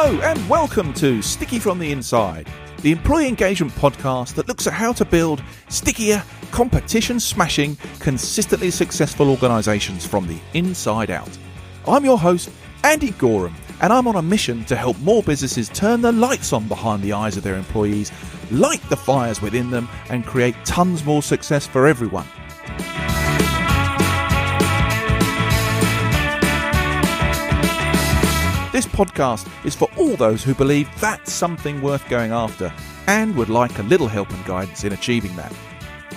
Hello and welcome to Sticky from the Inside, the employee engagement podcast that looks at how to build stickier, competition-smashing, consistently successful organisations from the inside out. I'm your host, Andy Goram, and I'm on a mission to help more businesses turn the lights on behind the eyes of their employees, light the fires within them, and create tons more success for everyone. This podcast is for all those who believe that's something worth going after and would like a little help and guidance in achieving that.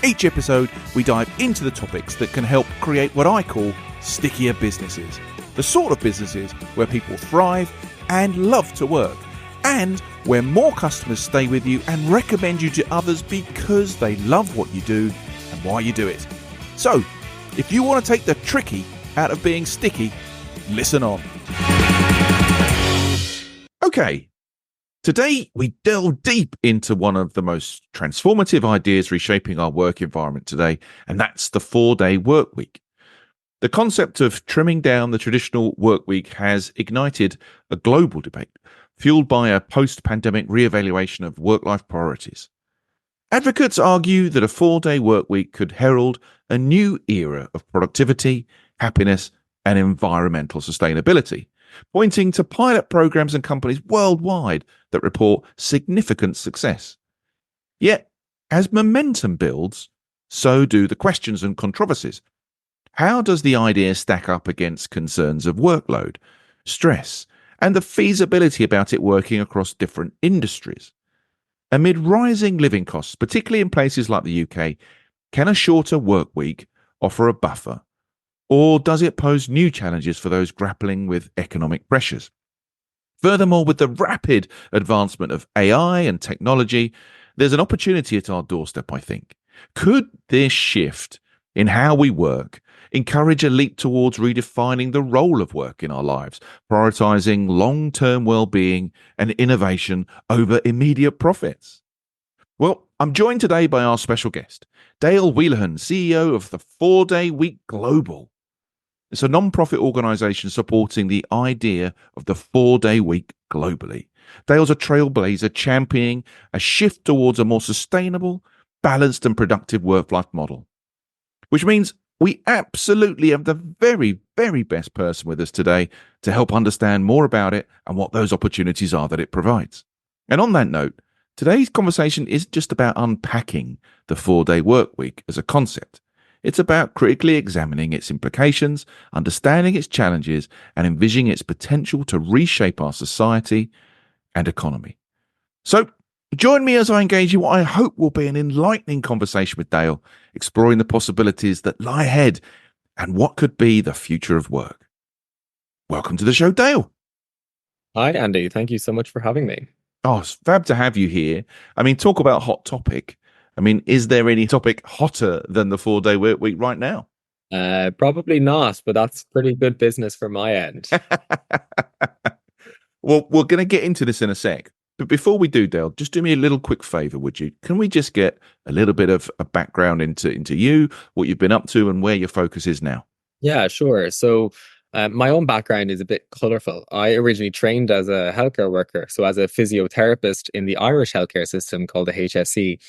Each episode, we dive into the topics that can help create what I call stickier businesses. The sort of businesses where people thrive and love to work, and where more customers stay with you and recommend you to others because they love what you do and why you do it. So, if you want to take the tricky out of being sticky, listen on. Okay, today we delve deep into one of the most transformative ideas reshaping our work environment today, and that's the 4-day work week. The concept of trimming down the traditional work week has ignited a global debate, fueled by a post-pandemic re-evaluation of work-life priorities. Advocates argue that a 4-day work week could herald a new era of productivity, happiness, and environmental sustainability, pointing to pilot programs and companies worldwide that report significant success. Yet, as momentum builds, so do the questions and controversies. How does the idea stack up against concerns of workload, stress, and the feasibility about it working across different industries? Amid rising living costs, particularly in places like the UK, can a shorter work week offer a buffer? Or does it pose new challenges for those grappling with economic pressures? Furthermore, with the rapid advancement of AI and technology, there's an opportunity at our doorstep, I think. Could this shift in how we work encourage a leap towards redefining the role of work in our lives, prioritizing long-term well-being and innovation over immediate profits? Well, I'm joined today by our special guest, Dale Whelehan, CEO of the 4-Day Week Global. It's a non-profit organisation supporting the idea of the 4-day week globally. Dale's a trailblazer championing a shift towards a more sustainable, balanced and productive work-life model. Which means we absolutely have the very, very best person with us today to help understand more about it and what those opportunities are that it provides. And on that note, today's conversation isn't just about unpacking the 4-day work week as a concept. It's about critically examining its implications, understanding its challenges, and envisioning its potential to reshape our society and economy. So, join me as I engage in what I hope will be an enlightening conversation with Dale, exploring the possibilities that lie ahead and what could be the future of work. Welcome to the show, Dale. Hi, Andy. Thank you so much for having me. Oh, it's fab to have you here. I mean, talk about a hot topic. I mean, is there any topic hotter than the 4-day work week right now? Probably not, but that's pretty good business from my end. Well, we're going to get into this in a sec. But before we do, Dale, just do me a little quick favor, would you? Can we just get a little bit of a background into you, what you've been up to and where your focus is now? Yeah, sure. So my own background is a bit colorful. I originally trained as a healthcare worker, so as a physiotherapist in the Irish healthcare system called the HSE.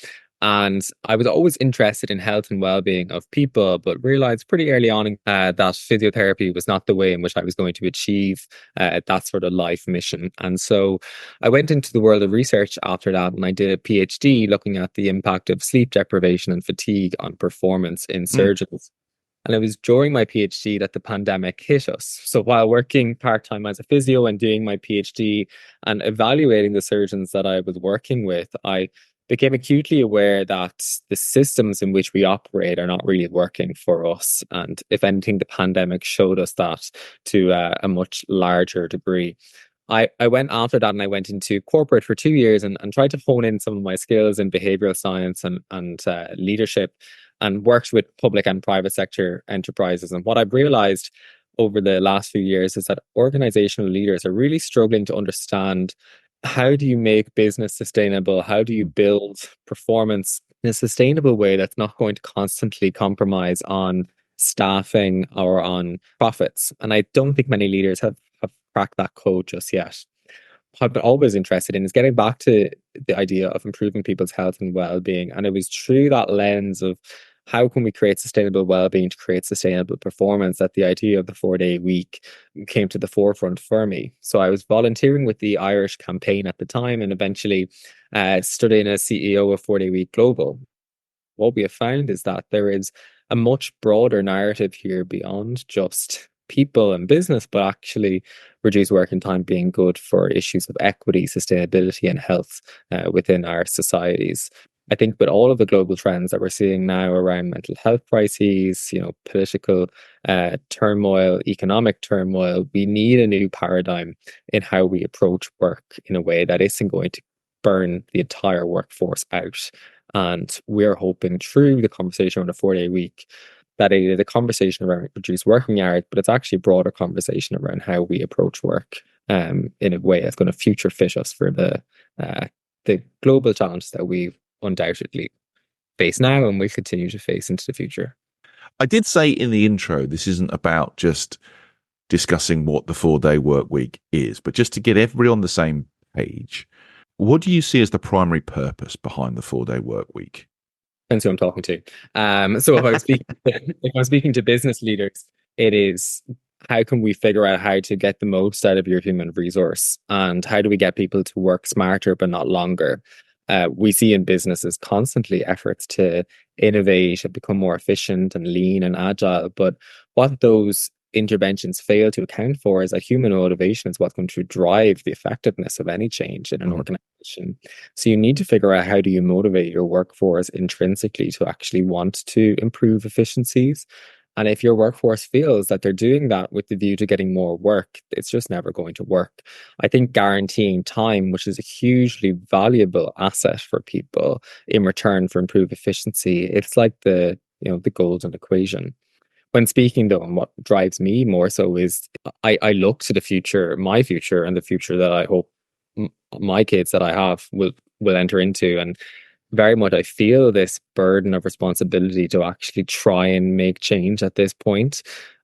And I was always interested in health and well-being of people, but realized pretty early on that physiotherapy was not the way in which I was going to achieve that sort of life mission. And so I went into the world of research after that, and I did a PhD looking at the impact of sleep deprivation and fatigue on performance in surgeons. And it was during my PhD that the pandemic hit us. So while working part-time as a physio and doing my PhD and evaluating the surgeons that I was working with, I became acutely aware that the systems in which we operate are not really working for us. And if anything, the pandemic showed us that to a much larger degree. I went after that and I went into corporate for 2 years and tried to hone in some of my skills in behavioral science and leadership, and worked with public and private sector enterprises. And what I've realized over the last few years is that organizational leaders are really struggling to understand, how do you make business sustainable? How do you build performance in a sustainable way that's not going to constantly compromise on staffing or on profits? And I don't think many leaders have cracked that code just yet. have been always interested in is getting back to the idea of improving people's health and well-being. And it was through that lens of how can we create sustainable well-being to create sustainable performance that the idea of the 4-day week came to the forefront for me. So I was volunteering with the Irish campaign at the time and eventually studying as CEO of 4-day week global. What we have found is that there is a much broader narrative here beyond just people and business, but actually reduced working time being good for issues of equity, sustainability, and health within our societies. I think with all of the global trends that we're seeing now around mental health crises, political turmoil, economic turmoil, we need a new paradigm in how we approach work in a way that isn't going to burn the entire workforce out. And we're hoping through the conversation around a 4-day week that it is a conversation around reduced working hours, but it's actually a broader conversation around how we approach work in a way that's going to future fit us for the global challenges that we undoubtedly face now and we continue to face into the future. I did say in the intro, this isn't about just discussing what the 4-day work week is, but just to get everybody on the same page. What do you see as the primary purpose behind the 4-day work week? Depends who I'm talking to. So if I'm speaking to business leaders, it is how can we figure out how to get the most out of your human resource and how do we get people to work smarter but not longer? We see in businesses constantly efforts to innovate and become more efficient and lean and agile, but what those interventions fail to account for is that human motivation is what's going to drive the effectiveness of any change in an organization. So you need to figure out how do you motivate your workforce intrinsically to actually want to improve efficiencies. And if your workforce feels that they're doing that with the view to getting more work, it's just never going to work. I think guaranteeing time, which is a hugely valuable asset for people in return for improved efficiency, it's like the golden equation. When speaking though, and what drives me more so is I look to the future, my future, and the future that I hope my kids that I have will enter into, and very much I feel this burden of responsibility to actually try and make change at this point.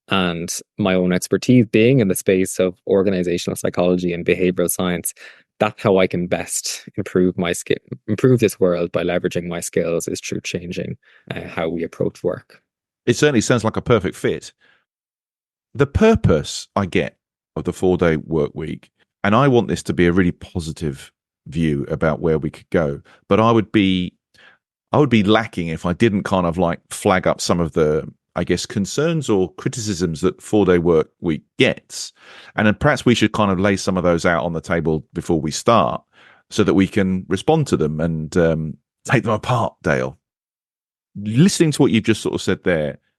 And my own expertise being in the space of organizational psychology and behavioral science, that's how I can best improve this world by leveraging my skills is through changing how we approach work. It certainly sounds like a perfect fit. The purpose I get of the 4-day work week, and I want this to be a really positive view about where we could go, but I would be lacking if I didn't kind of like flag up some of the, I guess, concerns or criticisms that 4-day work week gets. And then perhaps we should kind of lay some of those out on the table before we start so that we can respond to them and take them apart, Dale. Listening to what you've just sort of said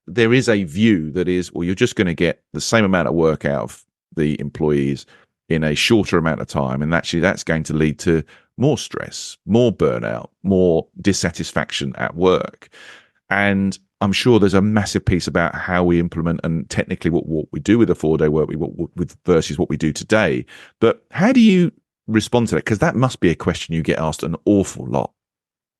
there is a view that is, well, you're just going to get the same amount of work out of the employees in a shorter amount of time. And actually, that's going to lead to more stress, more burnout, more dissatisfaction at work. And I'm sure there's a massive piece about how we implement and technically what we do with a 4-day work week with versus what we do today. But how do you respond to that? Because that must be a question you get asked an awful lot.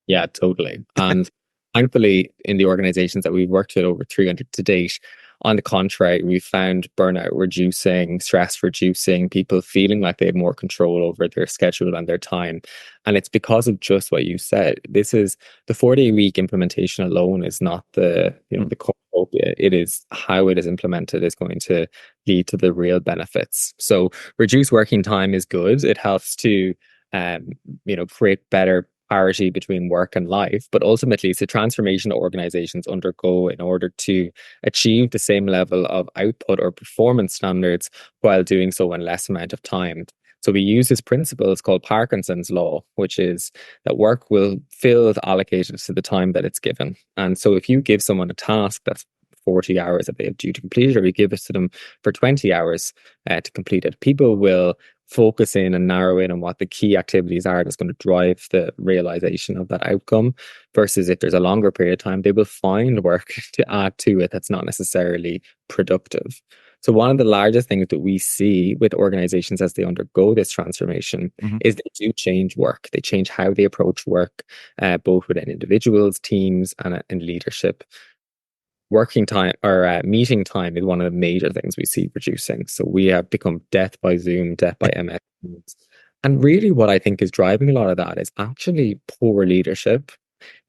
Yeah, totally. And thankfully, in the organizations that we've worked with, over 300 to date, on the contrary, we found burnout reducing, stress reducing, people feeling like they have more control over their schedule and their time. And it's because of just what you said. This is the 4-day week implementation alone is not the cornucopia. It is how it is implemented is going to lead to the real benefits. So reduced working time is good. It helps to create better parity between work and life, but ultimately it's a transformation that organizations undergo in order to achieve the same level of output or performance standards while doing so in less amount of time. So we use this principle, it's called Parkinson's law, which is that work will feel allocated to the time that it's given. And so if you give someone a task that's 40 hours that they have due to complete it, or you give it to them for 20 hours to complete it, people will focus in and narrow in on what the key activities are that's going to drive the realization of that outcome, versus if there's a longer period of time, they will find work to add to it that's not necessarily productive. So one of the largest things that we see with organizations as they undergo this transformation is they do change work. They change how they approach work, both within individuals, teams, and leadership. Working time or meeting time is one of the major things we see reducing. So we have become death by Zoom, death by MS Teams. And really what I think is driving a lot of that is actually poor leadership.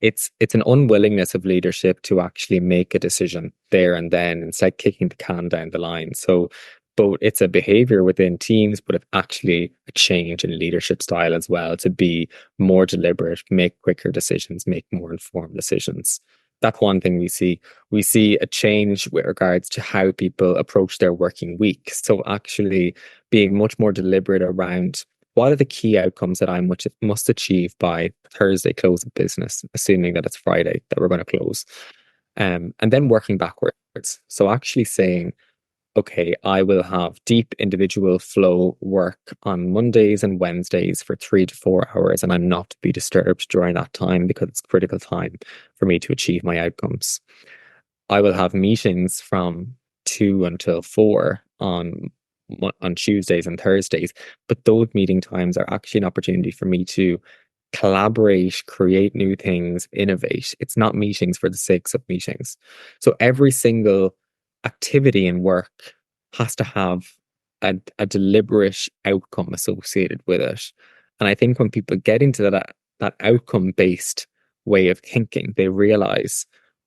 It's an unwillingness of leadership to actually make a decision there and then. It's like kicking the can down the line. So both it's a behavior within teams, but it's actually a change in leadership style as well to be more deliberate, make quicker decisions, make more informed decisions. That's one thing we see. We see a change with regards to how people approach their working week. So actually being much more deliberate around what are the key outcomes that I must achieve by Thursday close of business, assuming that it's Friday that we're going to close, and then working backwards. So actually saying, okay, I will have deep individual flow work on Mondays and Wednesdays for 3 to 4 hours, and I'm not to be disturbed during that time because it's critical time for me to achieve my outcomes. I will have meetings from 2 until 4 on Tuesdays and Thursdays, but those meeting times are actually an opportunity for me to collaborate, create new things, innovate. It's not meetings for the sake of meetings. So every single activity in work has to have a deliberate outcome associated with it. And I think when people get into that outcome based way of thinking, they realize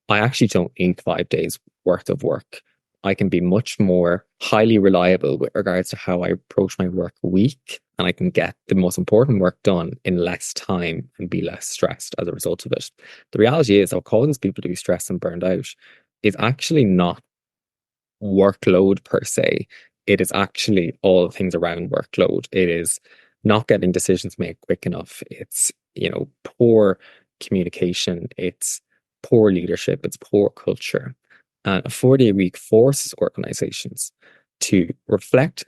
I actually don't need 5 days worth of work. I can be much more highly reliable with regards to how I approach my work week, and I can get the most important work done in less time and be less stressed as a result of it. The reality is, what causes people to be stressed and burned out is actually not workload per se. It is actually all things around workload. It is not getting decisions made quick enough. It's, poor communication. It's poor leadership. It's poor culture. And a 4-day week forces organizations to reflect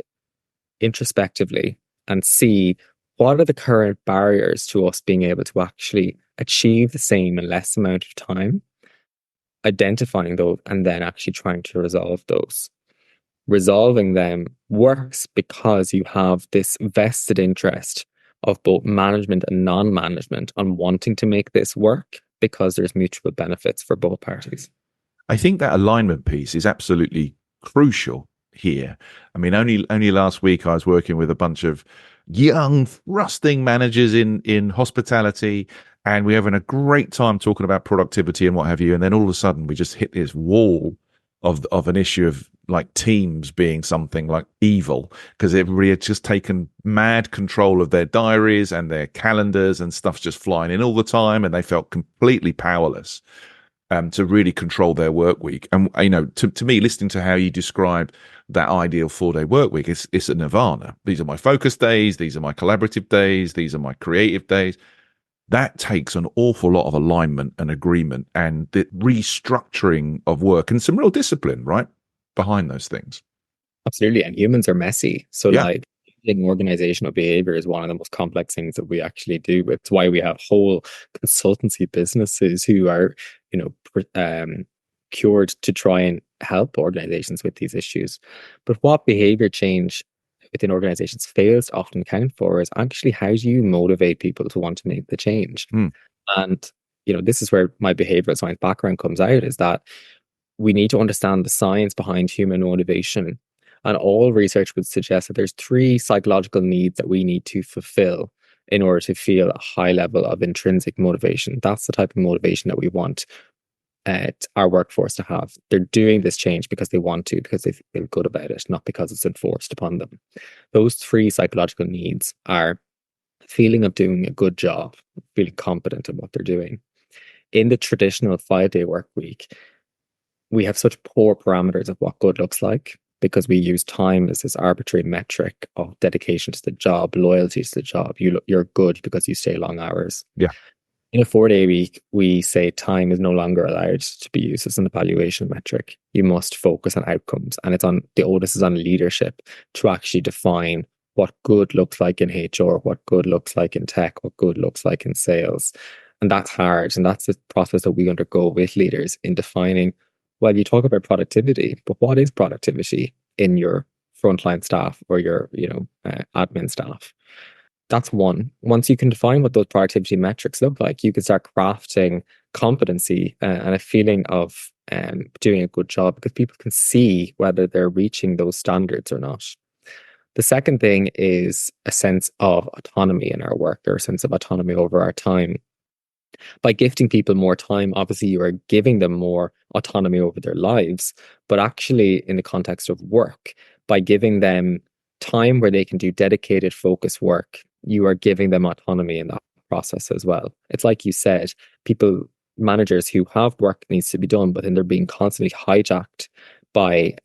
introspectively and see what are the current barriers to us being able to actually achieve the same in less amount of time, identifying those, and then actually trying to resolve those. Resolving them works because you have this vested interest of both management and non-management on wanting to make this work because there's mutual benefits for both parties. I think that alignment piece is absolutely crucial here. I mean, only last week I was working with a bunch of young, thrusting managers in hospitality, and we're having a great time talking about productivity and what have you. And then all of a sudden, we just hit this wall of an issue of like Teams being something like evil because everybody had just taken mad control of their diaries and their calendars, and stuff's just flying in all the time, and they felt completely powerless to really control their work week. And to me, listening to how you describe that ideal 4-day work week, it's a nirvana. These are my focus days, these are my collaborative days, these are my creative days. That takes an awful lot of alignment and agreement and the restructuring of work and some real discipline, right, behind those things. Absolutely. And humans are messy. So Yeah. like organizational behavior is one of the most complex things that we actually do. It's why we have whole consultancy businesses who are, cured to try and help organizations with these issues. But what behavior change within organizations fails to often account for is actually how do you motivate people to want to make the change? And, this is where my behavioral science background comes out, is that we need to understand the science behind human motivation. And all research would suggest that there's 3 psychological needs that we need to fulfill in order to feel a high level of intrinsic motivation. That's the type of motivation that we want our workforce to have. They're doing this change because they want to, because they feel good about it, not because it's enforced upon them. Those 3 psychological needs are feeling of doing a good job, feeling competent in what they're doing. In the traditional 5-day work week, we have such poor parameters of what good looks like because we use time as this arbitrary metric of dedication to the job, loyalty to the job. You're good because you stay long hours. Yeah. In a 4-day week, we say time is no longer allowed to be used as an evaluation metric. You must focus on outcomes, and the onus is on leadership to actually define what good looks like in HR, what good looks like in tech, what good looks like in sales. And that's hard. And that's the process that we undergo with leaders in defining, well, you talk about productivity, but what is productivity in your frontline staff or your, admin staff? That's one. Once you can define what those productivity metrics look like, you can start crafting competency and a feeling of doing a good job because people can see whether they're reaching those standards or not. The second thing is a sense of autonomy in our work, or a sense of autonomy over our time. By gifting people more time, obviously you are giving them more autonomy over their lives, but actually in the context of work, by giving them time where they can do dedicated focus work, you are giving them autonomy in that process as well. It's like you said, people, managers who have work needs to be done, but then they're being constantly hijacked by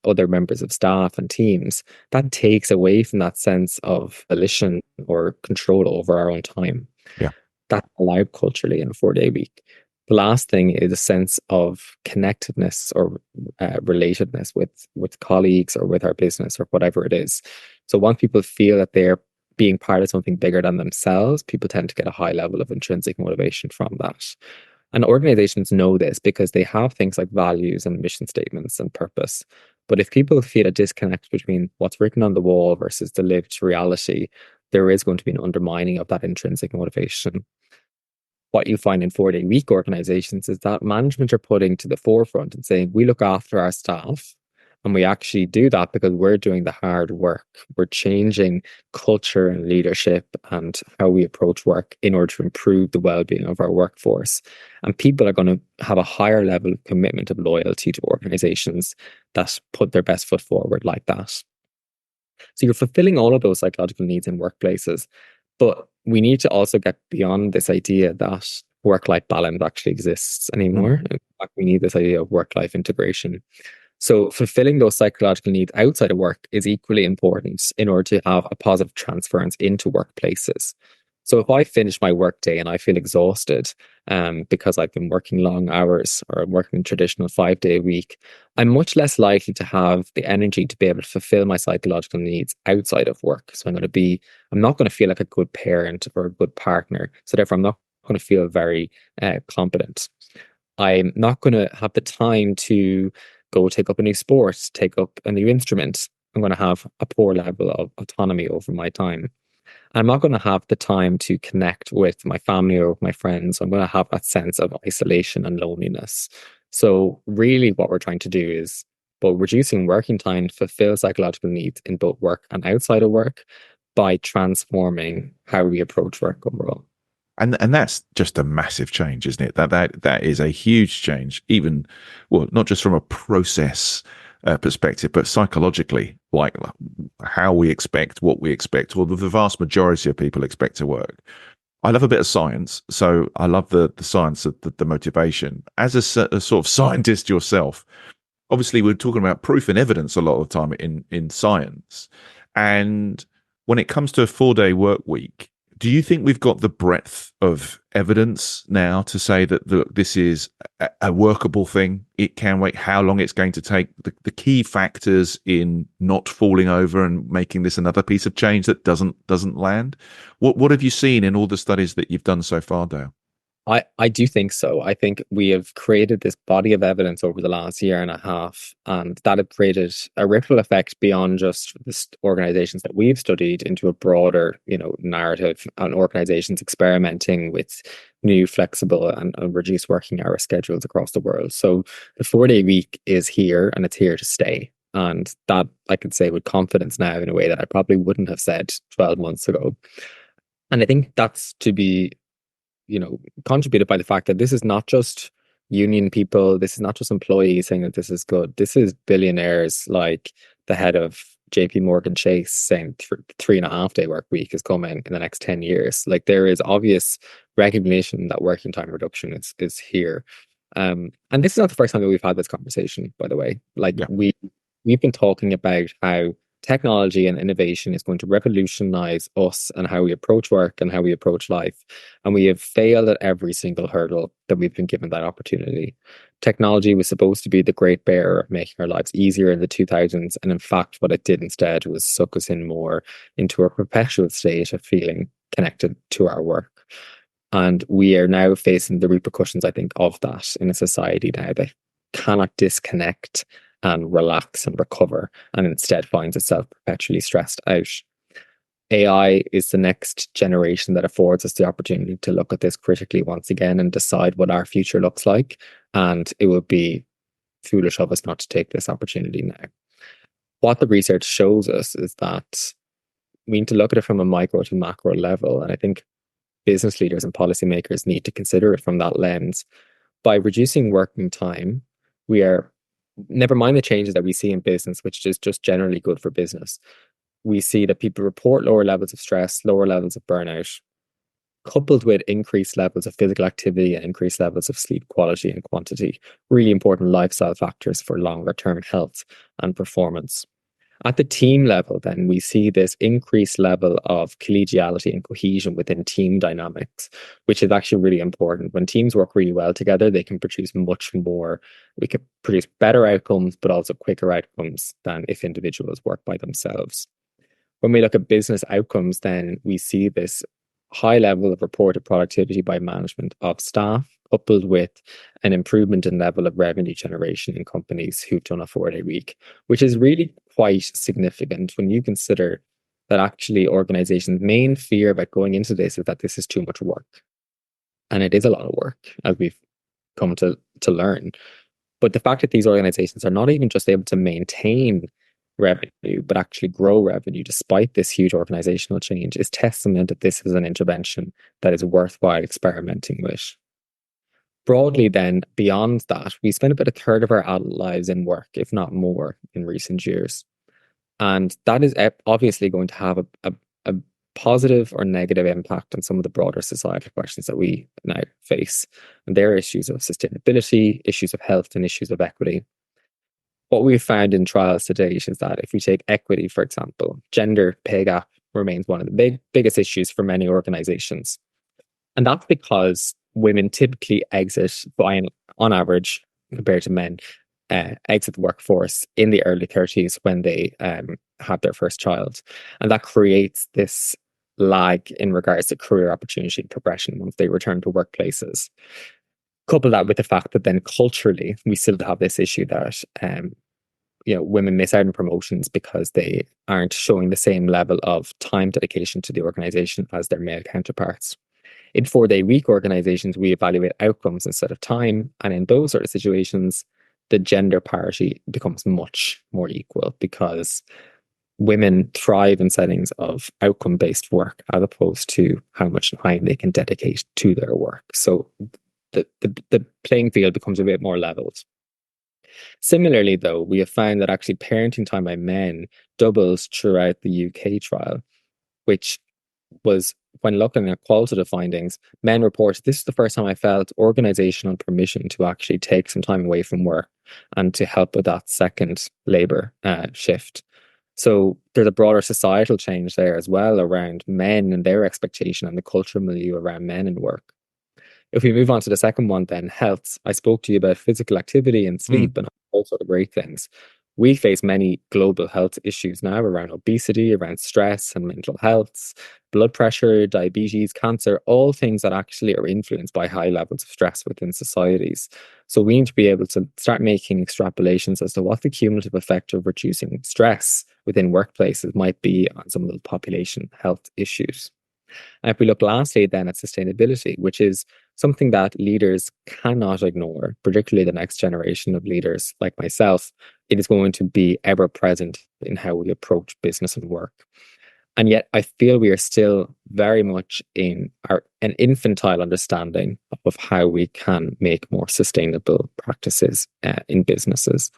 other members of staff and teams. That takes away from that sense of volition or control over our own time. Yeah. That's allowed culturally in a 4-day week. The last thing is a sense of connectedness or relatedness with colleagues or with our business or whatever it is. So once people feel that they're being part of something bigger than themselves, people tend to get a high level of intrinsic motivation from that. And organizations know this because they have things like values and mission statements and purpose. But if people feel a disconnect between what's written on the wall versus the lived reality, there is going to be an undermining of that intrinsic motivation. What you find in 4-day week organizations is that management are putting to the forefront and saying, we look after our staff. And we actually do that because we're doing the hard work. We're changing culture and leadership and how we approach work in order to improve the well-being of our workforce. And people are going to have a higher level of commitment of loyalty to organizations that put their best foot forward like that. So you're fulfilling all of those psychological needs in workplaces. But we need to also get beyond this idea that work-life balance actually exists anymore. In fact, we need this idea of work-life integration. So fulfilling those psychological needs outside of work is equally important in order to have a positive transference into workplaces. So if I finish my workday and I feel exhausted because I've been working long hours or I'm working a traditional 5-day week, I'm much less likely to have the energy to be able to fulfill my psychological needs outside of work. So I'm not going to feel like a good parent or a good partner. So therefore, I'm not going to feel very competent. I'm not going to have the time to go take up a new sport, take up a new instrument. I'm going to have a poor level of autonomy over my time. I'm not going to have the time to connect with my family or with my friends. I'm going to have that sense of isolation and loneliness. So really what we're trying to do is both reducing working time to fulfill psychological needs in both work and outside of work by transforming how we approach work overall. And that's just a massive change, isn't it? That is a huge change, even, well, not just from a process perspective, but psychologically, like how we expect, what we expect, or the vast majority of people expect to work. I love a bit of science, so I love the science of the motivation. As a sort of scientist yourself, obviously we're talking about proof and evidence a lot of the time in science, and when it comes to a 4-day work week, do you think we've got the breadth of evidence now to say that this is a workable thing? It can wait, how long it's going to take, the key factors in not falling over and making this another piece of change that doesn't land? What have you seen in all the studies that you've done so far, Dale? I do think so. I think we have created this body of evidence over the last year and a half, and that have created a ripple effect beyond just the organizations that we've studied into a broader, narrative and organizations experimenting with new, flexible and reduced working hour schedules across the world. So the 4-day week is here and it's here to stay. And that I can say with confidence now in a way that I probably wouldn't have said 12 months ago. And I think that's to be contributed by the fact that this is not just union people, this is not just employees saying that this is good. This is billionaires like the head of JP Morgan Chase saying 3.5-day work week is coming in the next 10 years. Like there is obvious recognition that working time reduction is here. And this is not the first time that we've had this conversation, by the way. Like Yeah. we've been talking about how technology and innovation is going to revolutionize us and how we approach work and how we approach life. And we have failed at every single hurdle that we've been given that opportunity. Technology was supposed to be the great bearer of making our lives easier in the 2000s. And in fact, what it did instead was suck us in more into a perpetual state of feeling connected to our work. And we are now facing the repercussions, I think, of that in a society now that cannot disconnect and relax and recover, and instead finds itself perpetually stressed out. AI is the next generation that affords us the opportunity to look at this critically once again and decide what our future looks like. And it would be foolish of us not to take this opportunity now. what the research shows us is that we need to look at it from a micro to macro level. And I think business leaders and policymakers need to consider it from that lens. By reducing working time, we are, never mind the changes that we see in business, which is just generally good for business. We see that people report lower levels of stress, lower levels of burnout, coupled with increased levels of physical activity and increased levels of sleep quality and quantity, really important lifestyle factors for longer term health and performance. At the team level, then, we see this increased level of collegiality and cohesion within team dynamics, which is actually really important. When teams work really well together, they can produce much more. We can produce better outcomes, but also quicker outcomes than if individuals work by themselves. When we look at business outcomes, then we see this high level of reported productivity by management of staff, coupled with an improvement in level of revenue generation in companies who've done a 4-day week, which is really quite significant when you consider that actually organizations' main fear about going into this is that this is too much work. And it is a lot of work, as we've come to learn. But the fact that these organizations are not even just able to maintain revenue, but actually grow revenue despite this huge organizational change is testament that this is an intervention that is worthwhile experimenting with. Broadly, then, beyond that, we spend about a third of our adult lives in work, if not more, in recent years. And that is obviously going to have a positive or negative impact on some of the broader societal questions that we now face. And there are issues of sustainability, issues of health, and issues of equity. What we've found in trials to date is that if we take equity, for example, gender pay gap remains one of the biggest issues for many organizations. And that's because women typically exit, on average, compared to men, exit the workforce in the early 30s when they have their first child. And that creates this lag in regards to career opportunity and progression once they return to workplaces. Couple that with the fact that then culturally, we still have this issue that women miss out on promotions because they aren't showing the same level of time dedication to the organization as their male counterparts. In 4-day week organizations, we evaluate outcomes instead of time. And in those sort of situations, the gender parity becomes much more equal because women thrive in settings of outcome-based work as opposed to how much time they can dedicate to their work. So the playing field becomes a bit more leveled. Similarly, though, we have found that actually parenting time by men doubles throughout the UK trial, which was, when looking at qualitative findings, men reported this is the first time I felt organizational permission to actually take some time away from work and to help with that second labor shift. So there's a broader societal change there as well around men and their expectation and the cultural milieu around men and work. If we move on to the second one, then health, I spoke to you about physical activity and sleep and all sort of great things. We face many global health issues now around obesity, around stress and mental health, blood pressure, diabetes, cancer, all things that actually are influenced by high levels of stress within societies. So we need to be able to start making extrapolations as to what the cumulative effect of reducing stress within workplaces might be on some of the population health issues. And if we look lastly then at sustainability, which is something that leaders cannot ignore, particularly the next generation of leaders like myself, it is going to be ever present in how we approach business and work. And yet I feel we are still very much in an infantile understanding of how we can make more sustainable practices in businesses.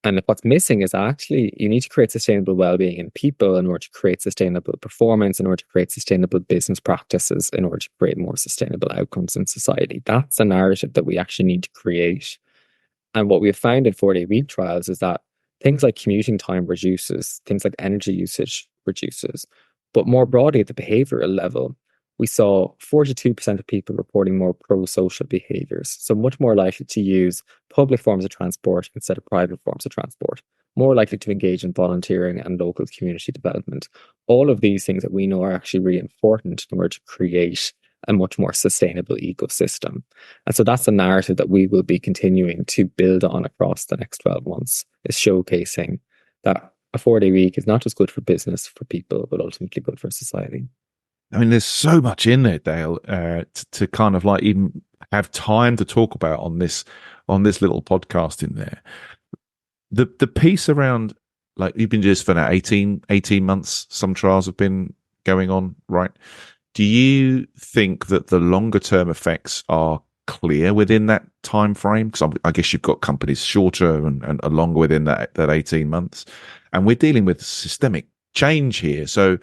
And what's missing is actually you need to create sustainable well-being in people in order to create sustainable performance, in order to create sustainable business practices, in order to create more sustainable outcomes in society. That's a narrative that we actually need to create. And what we've found in 4-day week trials is that things like commuting time reduces, things like energy usage reduces. But more broadly at the behavioral level, we saw 42% of people reporting more pro-social behaviors. So much more likely to use public forms of transport instead of private forms of transport, more likely to engage in volunteering and local community development. All of these things that we know are actually really important in order to create a much more sustainable ecosystem. And so that's a narrative that we will be continuing to build on across the next 12 months, is showcasing that a 4-day week is not just good for business, for people, but ultimately good for society. I mean, there's so much in there, Dale, to kind of like even have time to talk about on this little podcast in there. The piece around like you've been doing this for now 18 months. Some trials have been going on, right? Do you think that the longer term effects are clear within that time frame? Because I guess you've got companies shorter and longer within that 18 months. And we're dealing with systemic change here. So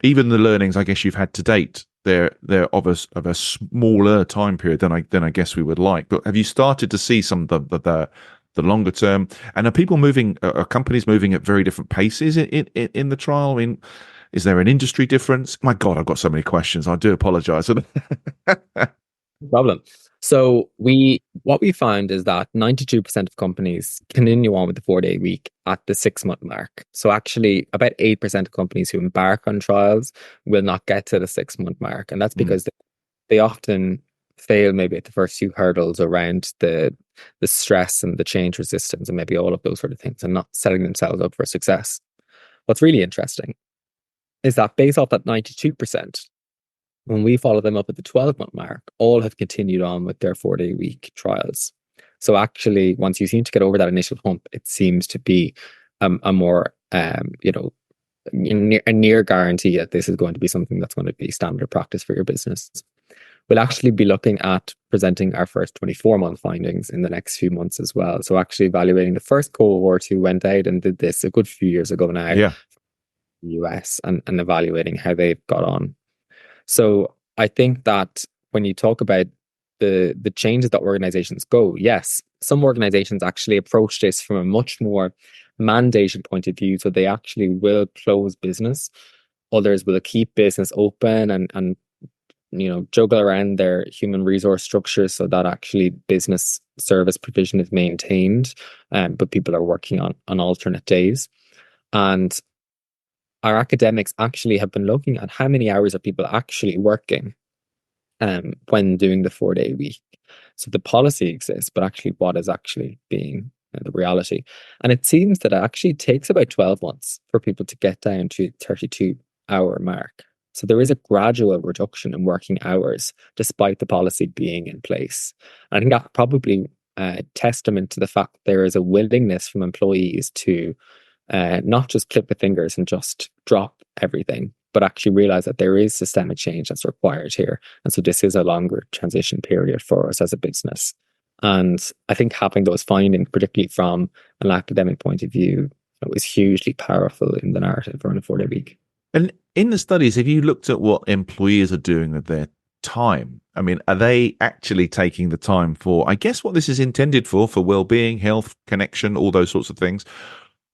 even the learnings I guess you've had to date, they're of a smaller time period than I guess we would like. But have you started to see some of the longer term? And are companies moving at very different paces in the trial? I mean, is there an industry difference? My God, I've got so many questions. I do apologize. No problem. So what we found is that 92% of companies continue on with the 4-day week at the 6-month mark. So actually about 8% of companies who embark on trials will not get to the 6-month mark. And that's because they often fail maybe at the first few hurdles around the stress and the change resistance and maybe all of those sort of things and not setting themselves up for success. What's really interesting is that based off that 92%, when we follow them up at the 12-month mark, all have continued on with their 4-day week trials. So actually, once you seem to get over that initial hump, it seems to be a more, a near guarantee that this is going to be something that's going to be standard practice for your business. We'll actually be looking at presenting our first 24-month findings in the next few months as well. So actually evaluating the first cohort who went out and did this a good few years ago now, Yeah. in the US, and evaluating how they've got on. So I think that when you talk about the changes that organizations go, yes, some organizations actually approach this from a much more mandated point of view. So they actually will close business. Others will keep business open and juggle around their human resource structures so that actually business service provision is maintained, but people are working on alternate days. And our academics actually have been looking at how many hours are people actually working when doing the 4-day week. So the policy exists, but actually what is actually being the reality. And it seems that it actually takes about 12 months for people to get down to 32-hour mark. So there is a gradual reduction in working hours despite the policy being in place. And I think that's probably a testament to the fact that there is a willingness from employees to not just clip the fingers and just drop everything, but actually realize that there is systemic change that's required here. And so this is a longer transition period for us as a business. And I think having those findings, particularly from an academic point of view, was hugely powerful in the narrative around a 4-day week. And in the studies, have you looked at what employees are doing with their time? I mean, are they actually taking the time for, I guess, what this is intended for well-being, health, connection, all those sorts of things?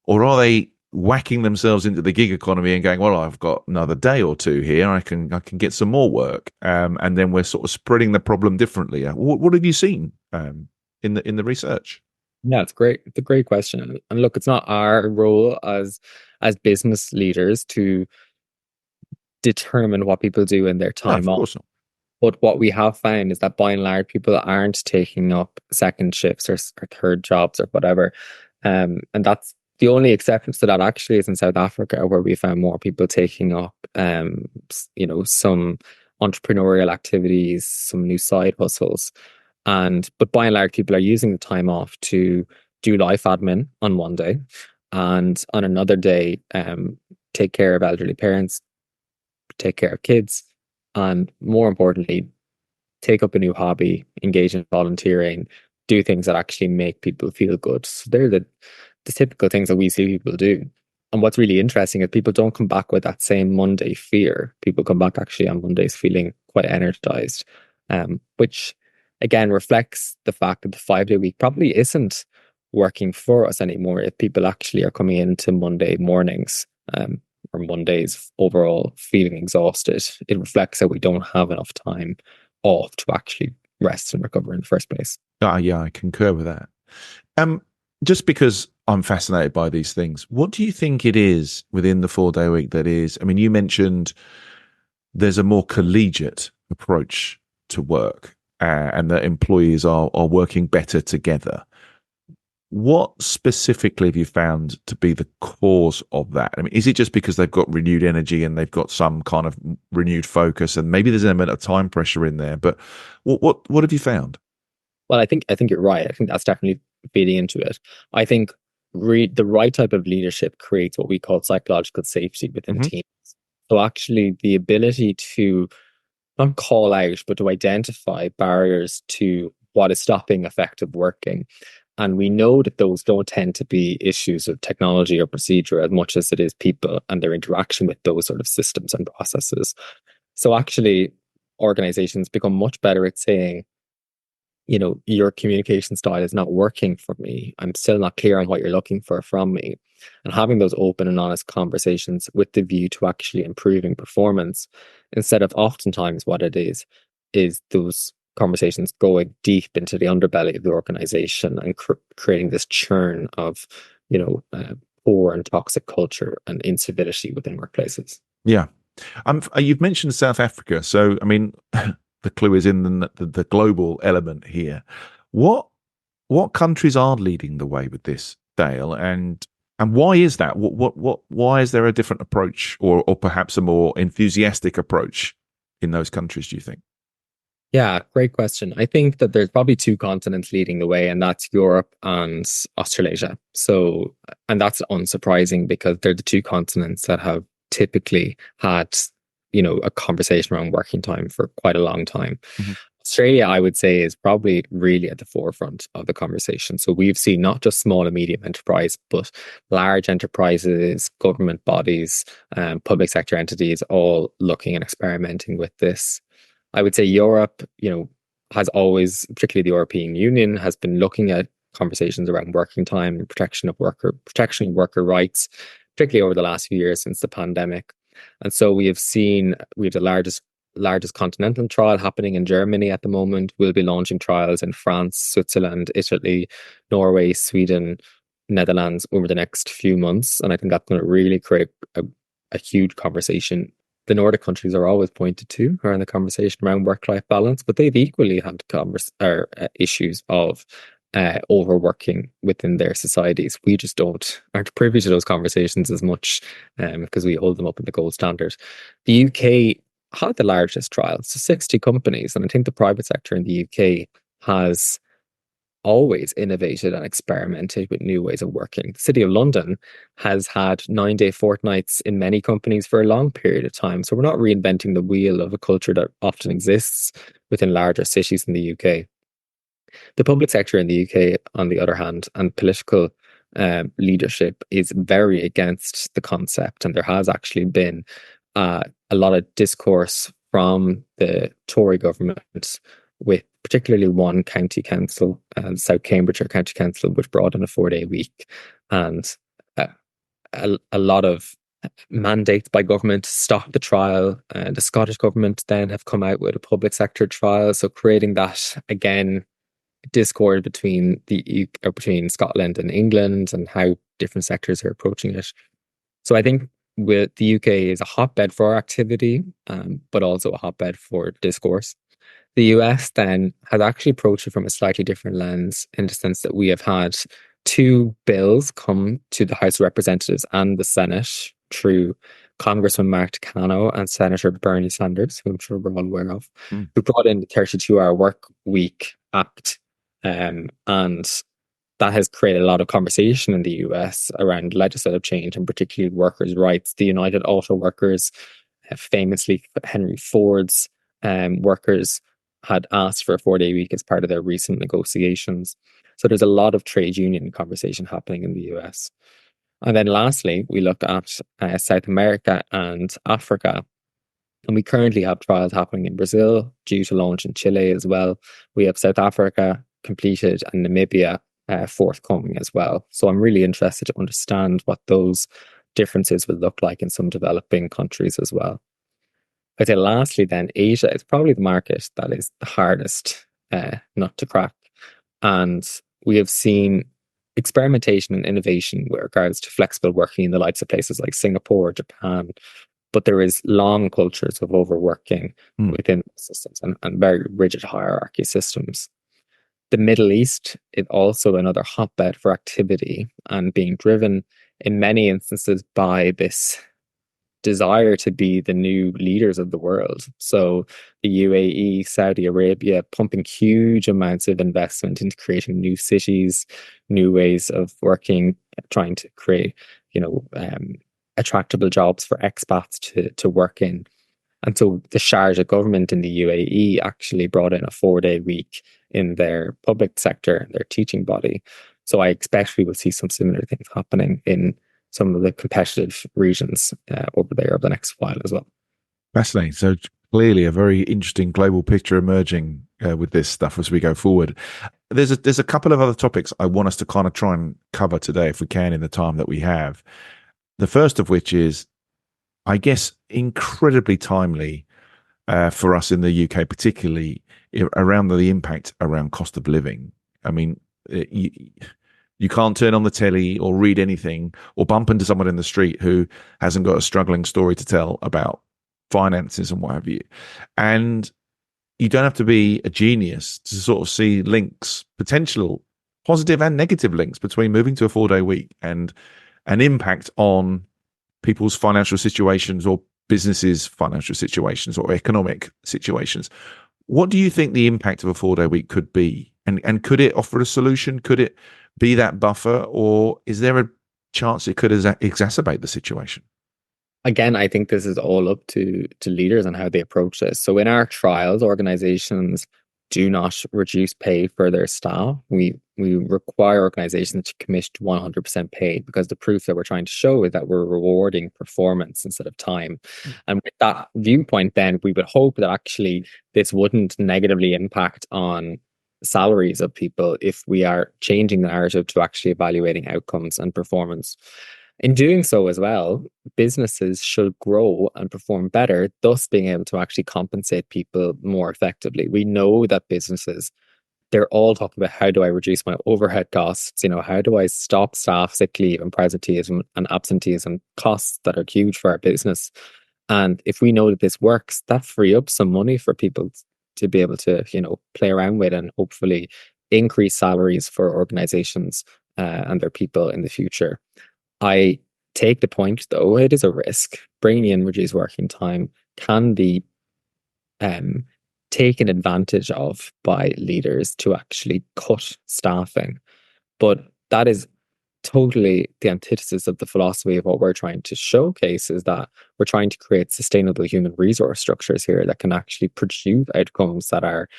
Or are they whacking themselves into the gig economy and going, well, I've got another day or two here, I can get some more work, and then we're sort of spreading the problem differently? What have you seen in the research? Yeah, it's great. It's a great question. And look, it's not our role as business leaders to determine what people do in their No, time of off. course not. But what we have found is that by and large, people aren't taking up second shifts or third jobs or whatever. And that's the only exceptions to that actually is in South Africa, where we found more people taking up, some entrepreneurial activities, some new side hustles. But by and large, people are using the time off to do life admin on one day, and on another day, take care of elderly parents, take care of kids, and more importantly, take up a new hobby, engage in volunteering, do things that actually make people feel good. So they're the typical things that we see people do. And what's really interesting is people don't come back with that same Monday fear. People come back actually on Mondays feeling quite energized, which again reflects the fact that the 5-day week probably isn't working for us anymore if people actually are coming into Monday mornings, or Mondays overall feeling exhausted. It reflects that we don't have enough time off to actually rest and recover in the first place. Yeah, I concur with that. Just because I'm fascinated by these things, what do you think it is within the 4-day week that is? I mean, you mentioned there's a more collegiate approach to work, and that employees are working better together. What specifically have you found to be the cause of that? I mean, is it just because they've got renewed energy and they've got some kind of renewed focus, and maybe there's an element of time pressure in there? But what have you found? Well, I think you're right. I think that's definitely feeding into it. I think the right type of leadership creates what we call psychological safety within Hmm. teams. So actually the ability to not call out, but to identify barriers to what is stopping effective working. And we know that those don't tend to be issues of technology or procedure as much as it is people and their interaction with those sort of systems and processes. So actually, organizations become much better at saying, your communication style is not working for me. I'm still not clear on what you're looking for from me. And having those open and honest conversations with the view to actually improving performance instead of oftentimes what it is those conversations going deep into the underbelly of the organization and creating this churn of, poor and toxic culture and incivility within workplaces. Yeah. You've mentioned South Africa, so I mean, the clue is in the global element here. What what countries are leading the way with this, Dale, and why is that? Why is there a different approach, or perhaps a more enthusiastic approach in those countries? Do you think? Yeah, great question. I think that there's probably two continents leading the way, and that's Europe and Australasia. So, and that's unsurprising because they're the two continents that have typically had, a conversation around working time for quite a long time. Hmm. Australia, I would say, is probably really at the forefront of the conversation. So we've seen not just small and medium enterprise, but large enterprises, government bodies, public sector entities all looking and experimenting with this. I would say Europe, has always, particularly the European Union, has been looking at conversations around working time and protection of worker rights, particularly over the last few years since the pandemic. And so we have the largest continental trial happening in Germany at the moment. We'll be launching trials in France, Switzerland, Italy, Norway, Sweden, Netherlands over the next few months. And I think that's going to really create a huge conversation. The Nordic countries are always pointed to around the conversation around work-life balance, but they've equally had issues of overworking within their societies. We just aren't privy to those conversations as much because we hold them up in the gold standard. The UK had the largest trial, so 60 companies, and I think the private sector in the UK has always innovated and experimented with new ways of working. The City of London has had 9-day fortnights in many companies for a long period of time. So we're not reinventing the wheel of a culture that often exists within larger cities in the UK. The public sector in the UK, on the other hand, and political leadership is very against the concept. And there has actually been a lot of discourse from the Tory government with particularly one county council, South Cambridgeshire County Council, which brought in a 4-day week, and a lot of mandates by government to stop the trial. The Scottish government then have come out with a public sector trial, so creating that again discord between between Scotland and England and how different sectors are approaching it. So I think with the UK is a hotbed for activity, but also a hotbed for discourse. The US then has actually approached it from a slightly different lens in the sense that we have had two bills come to the House of Representatives and the Senate through Congressman Mark Takano and Senator Bernie Sanders, who I'm sure we're all aware of, who brought in the 32-hour work week act. And that has created a lot of conversation in the US around legislative change and particularly workers' rights. The United Auto Workers, famously Henry Ford's workers, had asked for a 4-day week as part of their recent negotiations. So there's a lot of trade union conversation happening in the US. And then lastly, we look at South America and Africa. And we currently have trials happening in Brazil, due to launch in Chile as well. We have South Africa completed and Namibia forthcoming as well. So I'm really interested to understand what those differences will look like in some developing countries as well. I'd say lastly then, Asia is probably the market that is the hardest nut to crack. And we have seen experimentation and innovation with regards to flexible working in the likes of places like Singapore, Japan, but there is long cultures of overworking within systems and very rigid hierarchy systems. The Middle East is also another hotbed for activity and being driven in many instances by this desire to be the new leaders of the world. So the UAE, Saudi Arabia, pumping huge amounts of investment into creating new cities, new ways of working, trying to create, attractable jobs for expats to work in. And so the Sharjah government in the UAE actually brought in a 4-day week in their public sector, their teaching body. So I expect we will see some similar things happening in some of the competitive regions over there over the next while as well. Fascinating. So clearly, a very interesting global picture emerging with this stuff as we go forward. There's a couple of other topics I want us to kind of try and cover today, if we can, in the time that we have. The first of which is, I guess, incredibly timely for us in the UK, particularly around the impact around cost of living. I mean, you can't turn on the telly or read anything or bump into someone in the street who hasn't got a struggling story to tell about finances and what have you. And you don't have to be a genius to sort of see links, potential positive and negative links between moving to a 4-day week and an impact on people's financial situations or businesses' financial situations or economic situations. What do you think the impact of a 4-day week could be? And could it offer a solution? Could it be that buffer? Or is there a chance it could exacerbate the situation? Again, I think this is all up to leaders and how they approach this. So in our trials, organizations do not reduce pay for their staff. We require organizations to commit to 100% pay because the proof that we're trying to show is that we're rewarding performance instead of time. And with that viewpoint, then we would hope that actually this wouldn't negatively impact on salaries of people if we are changing the narrative to actually evaluating outcomes and performance. In doing so as well, businesses should grow and perform better, thus being able to actually compensate people more effectively. We know that businesses, they're all talking about how do I reduce my overhead costs? How do I stop staff sick leave and presenteeism and absenteeism costs that are huge for our business? And if we know that this works, that free up some money for people to be able to, play around with and hopefully increase salaries for organizations and their people in the future. I take the point, though, it is a risk. Bringing in reduced working time can be taken advantage of by leaders to actually cut staffing. But that is totally the antithesis of the philosophy of what we're trying to showcase, is that we're trying to create sustainable human resource structures here that can actually produce outcomes that are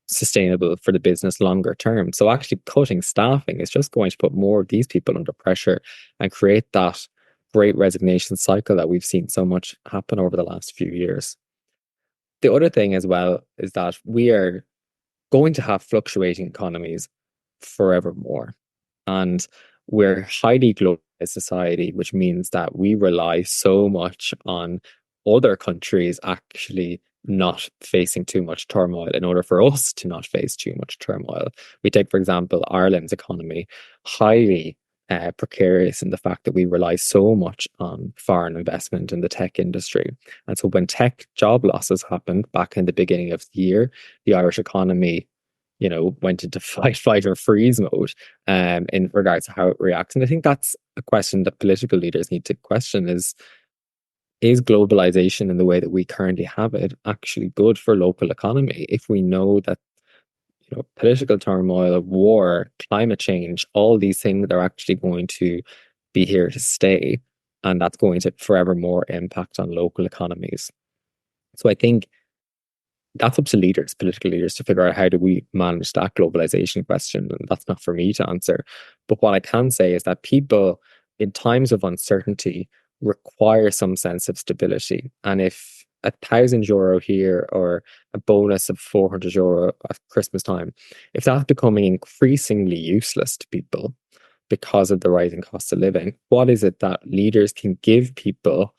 sustainable for the business longer term. So actually cutting staffing is just going to put more of these people under pressure and create that great resignation cycle that we've seen so much happen over the last few years. The other thing as well is that we are going to have fluctuating economies forevermore. And we're highly globalized society, which means that we rely so much on other countries actually not facing too much turmoil in order for us to not face too much turmoil. We take, for example, Ireland's economy, highly precarious in the fact that we rely so much on foreign investment in the tech industry. And so when tech job losses happened back in the beginning of the year, the Irish economy went into fight or freeze mode in regards to how it reacts. And I think that's a question that political leaders need to question is globalization in the way that we currently have it actually good for local economy? If we know that political turmoil, war, climate change, all these things are actually going to be here to stay, and that's going to forevermore impact on local economies. So I think that's up to leaders, political leaders, to figure out how do we manage that globalization question. And that's not for me to answer. But what I can say is that people in times of uncertainty require some sense of stability. And if €1,000 here or a bonus of €400 at Christmas time, if that's becoming increasingly useless to people because of the rising cost of living, what is it that leaders can give people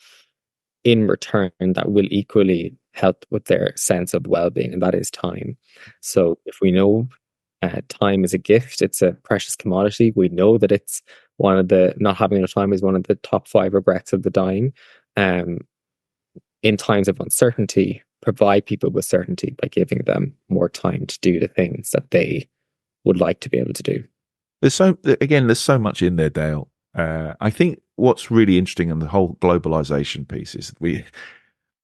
in return that will equally help with their sense of well-being? And that is time. So if we know time is a gift, it's a precious commodity, we know that it's one of the, not having enough time is one of the top 5 regrets of the dying. In times of uncertainty, provide people with certainty by giving them more time to do the things that they would like to be able to do. There's so much in there, Dale. I think what's really interesting in the whole globalization piece is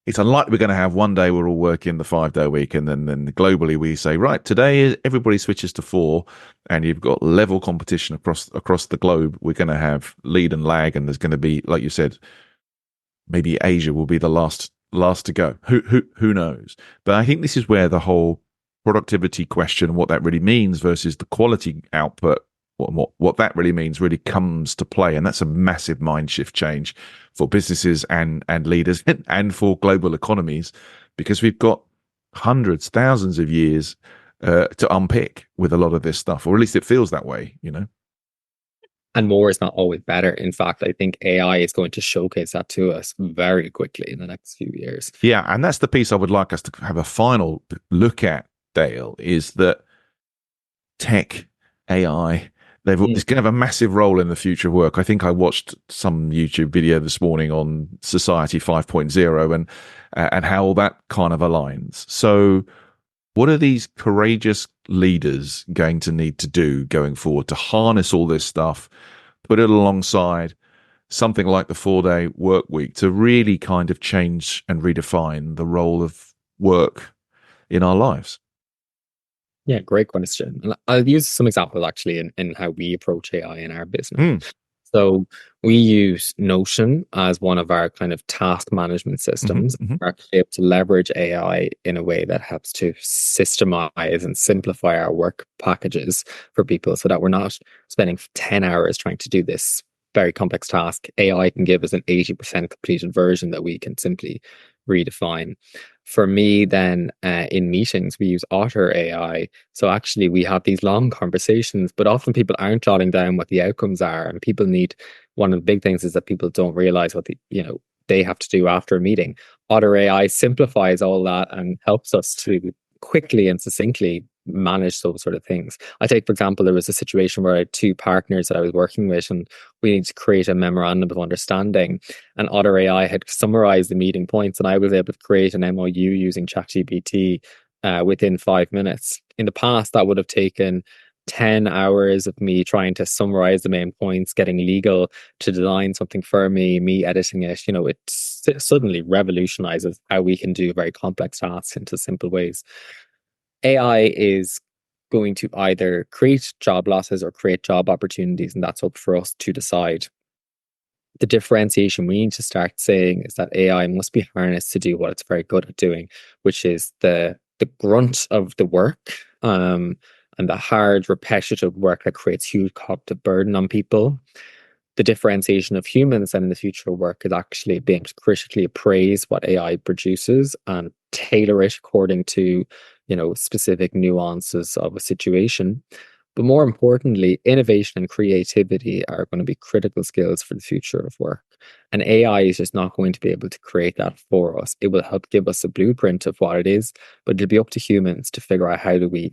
it's unlikely we're going to have one day we're all working the 5 day week, and then globally we say, right, today everybody switches to 4, and you've got level competition across the globe. We're going to have lead and lag, and there's going to be, like you said, maybe Asia will be the last to go. Who knows? But I think this is where the whole productivity question, what that really means versus the quality output, what that really means, really comes to play. And that's a massive mind shift change for businesses and leaders and for global economies, because we've got hundreds, thousands of years to unpick with a lot of this stuff, or at least it feels that way, you know? And more is not always better. In fact, I think AI is going to showcase that to us very quickly in the next few years. Yeah, and that's the piece I would like us to have a final look at, Dale, is that tech, AI, it's going to have a massive role in the future of work. I think I watched some YouTube video this morning on Society 5.0 and how all that kind of aligns. So what are these courageous leaders going to need to do going forward to harness all this stuff, put it alongside something like the 4 day work week to really kind of change and redefine the role of work in our lives? Yeah, great question. And I'll use some example actually in how we approach AI in our business. So we use Notion as one of our kind of task management systems. We're actually able to leverage AI in a way that helps to systemize and simplify our work packages for people so that we're not spending 10 hours trying to do this very complex task. AI can give us an 80% completed version that we can simply redefine. For me, then in meetings, we use Otter AI. So actually, we have these long conversations, but often people aren't jotting down what the outcomes are. And people need, one of the big things is that people don't realize what they have to do after a meeting. Otter AI simplifies all that and helps us to quickly and succinctly manage those sort of things. I take, for example, there was a situation where I had two partners that I was working with, and we needed to create a memorandum of understanding. And Otter AI had summarized the meeting points, and I was able to create an MOU using ChatGPT within 5 minutes. In the past, that would have taken 10 hours of me trying to summarize the main points, getting legal to design something for me editing it. It suddenly revolutionizes how we can do very complex tasks into simple ways. AI is going to either create job losses or create job opportunities, and that's up for us to decide. The differentiation we need to start saying is that AI must be harnessed to do what it's very good at doing, which is the grunt of the work, and the hard, repetitive work that creates huge cognitive burden on people. The differentiation of humans and in the future of work is actually being able to critically appraise what AI produces and tailor it according to, specific nuances of a situation. But more importantly, innovation and creativity are going to be critical skills for the future of work. And AI is just not going to be able to create that for us. It will help give us a blueprint of what it is, but it'll be up to humans to figure out how do we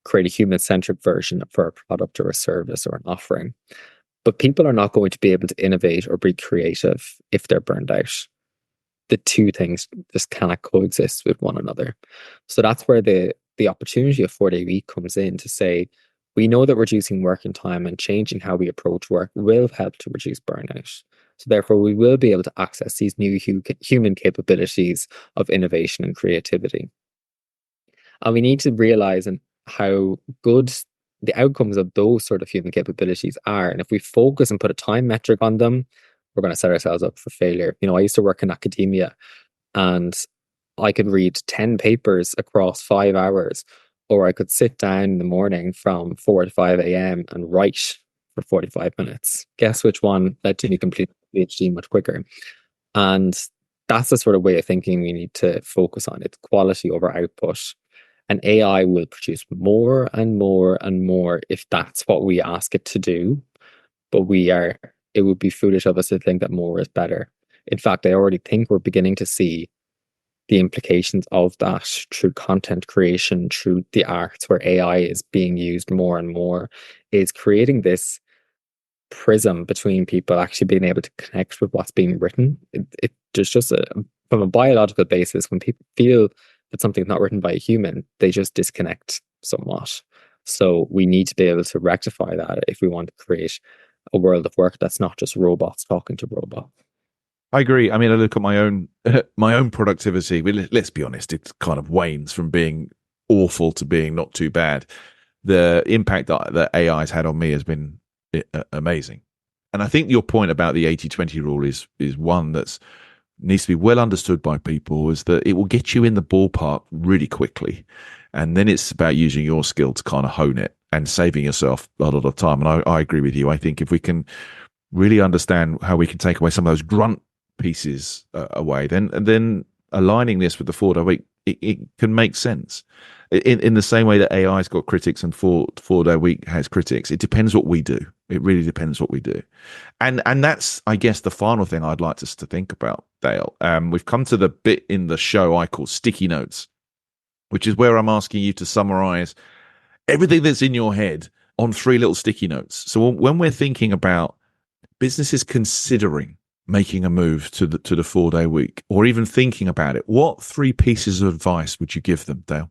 create a human-centric version for a product or a service or an offering. But people are not going to be able to innovate or be creative if they're burned out. The two things just cannot coexist with one another. So that's where the opportunity of 4 day week comes in to say, we know that reducing working time and changing how we approach work will help to reduce burnout. So therefore, we will be able to access these new human capabilities of innovation and creativity. And we need to realize how good the outcomes of those sort of human capabilities are. And if we focus and put a time metric on them, we're going to set ourselves up for failure. I used to work in academia, and I could read 10 papers across 5 hours, or I could sit down in the morning from 4 to 5 a.m. and write for 45 minutes. Guess which one led to me completing PhD much quicker? And that's the sort of way of thinking we need to focus on. It's quality over output. And AI will produce more and more and more if that's what we ask it to do. But it would be foolish of us to think that more is better. In fact, I already think we're beginning to see the implications of that through content creation, through the arts, where AI is being used more and more, is creating this prism between people actually being able to connect with what's being written. There's just from a biological basis, when people feel that something's not written by a human, they just disconnect somewhat. So we need to be able to rectify that if we want to create a world of work that's not just robots talking to robots. I agree. I mean, I look at my own my own productivity. Let's be honest, it kind of wanes from being awful to being not too bad. The impact that AI has had on me has been amazing. And I think your point about the 80-20 rule is one that's needs to be well understood by people, is that it will get you in the ballpark really quickly. And then it's about using your skill to kind of hone it and saving yourself a lot of time. And I agree with you. I think if we can really understand how we can take away some of those grunt pieces away, then aligning this with the 4-day week, it can make sense. In the same way that AI's got critics and 4-day week has critics, it depends what we do. It really depends what we do. And that's, I guess, the final thing I'd like us to think about, Dale. We've come to the bit in the show I call sticky notes, which is where I'm asking you to summarize everything that's in your head on 3 little sticky notes. So when we're thinking about businesses considering making a move to the 4-day week, or even thinking about it, what 3 pieces of advice would you give them, Dale?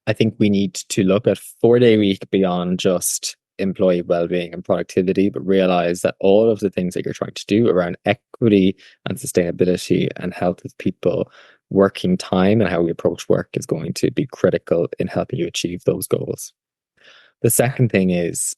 I think we need to look at 4-day week beyond just employee well-being and productivity, but realize that all of the things that you're trying to do around equity and sustainability and health of people, working time and how we approach work is going to be critical in helping you achieve those goals. The second thing is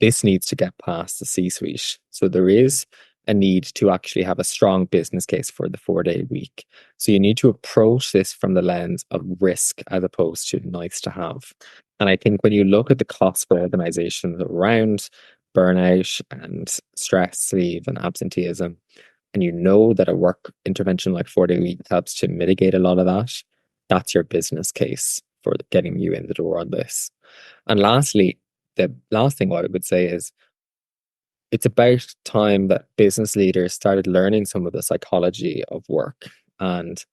this needs to get past the C-suite. So there is a need to actually have a strong business case for the 4-day week. So you need to approach this from the lens of risk as opposed to nice to have. And I think when you look at the costs for organizations around burnout and stress, leave and absenteeism, and you know that a work intervention like 4-day week helps to mitigate a lot of that, that's your business case for getting you in the door on this. And lastly, the last thing what I would say is it's about time that business leaders started learning some of the psychology of work and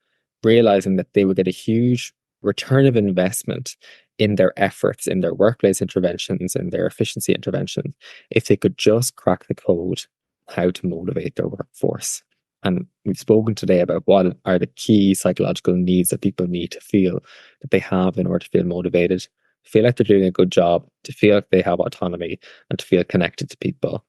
realizing that they would get a huge return of investment in their efforts, in their workplace interventions, and their efficiency interventions, if they could just crack the code how to motivate their workforce. And we've spoken today about what are the key psychological needs that people need to feel that they have in order to feel motivated, to feel like they're doing a good job, to feel like they have autonomy, and to feel connected to people.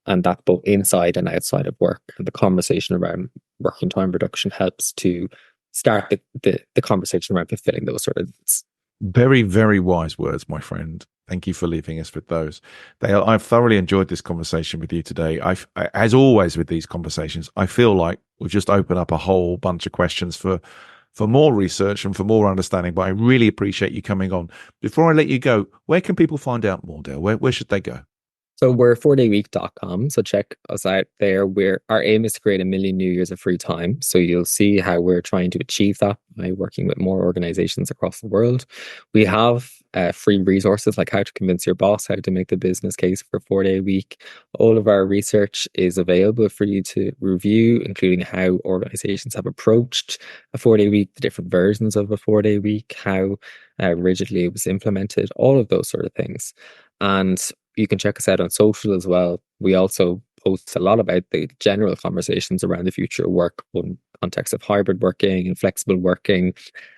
And that both inside and outside of work. And the conversation around working time reduction helps to start the conversation around fulfilling those sort of needs. Very, very wise words, my friend. Thank you for leaving us with those. Dale, I've thoroughly enjoyed this conversation with you today. As always with these conversations, I feel like we've just opened up a whole bunch of questions for more research and for more understanding, but I really appreciate you coming on. Before I let you go, where can people find out more, Dale? Where should they go? So we're 4dayweek.com. So check us out there. Our aim is to create 1 million new years of free time. So you'll see how we're trying to achieve that by working with more organizations across the world. We have free resources like how to convince your boss, how to make the business case for 4-day week. All of our research is available for you to review, including how organizations have approached a 4-day week, the different versions of a 4-day week, how rigidly it was implemented, all of those sort of things. And you can check us out on social as well. We also post a lot about the general conversations around the future of work in context of hybrid working and flexible working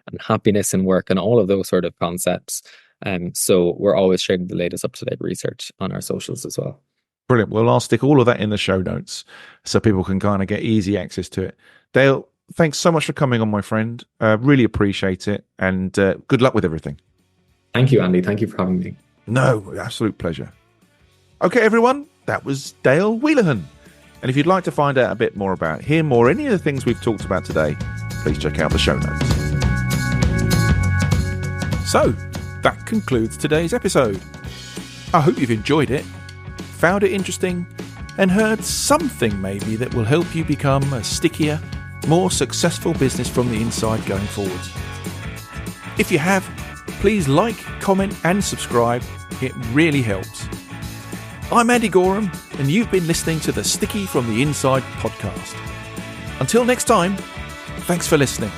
and happiness in work and all of those sort of concepts. So we're always sharing the latest up-to-date research on our socials as well. Brilliant. Well, I'll stick all of that in the show notes so people can kind of get easy access to it. Dale, thanks so much for coming on, my friend. Really appreciate it. And good luck with everything. Thank you, Andy. Thank you for having me. No, absolute pleasure. Okay, everyone, that was Dale Whelehan. And if you'd like to find out a bit more about him or any of the things we've talked about today, please check out the show notes. So, that concludes today's episode. I hope you've enjoyed it, found it interesting, and heard something maybe that will help you become a stickier, more successful business from the inside going forward. If you have, please like, comment, and subscribe. It really helps. I'm Andy Goram, and you've been listening to the Sticky from the Inside podcast. Until next time, thanks for listening.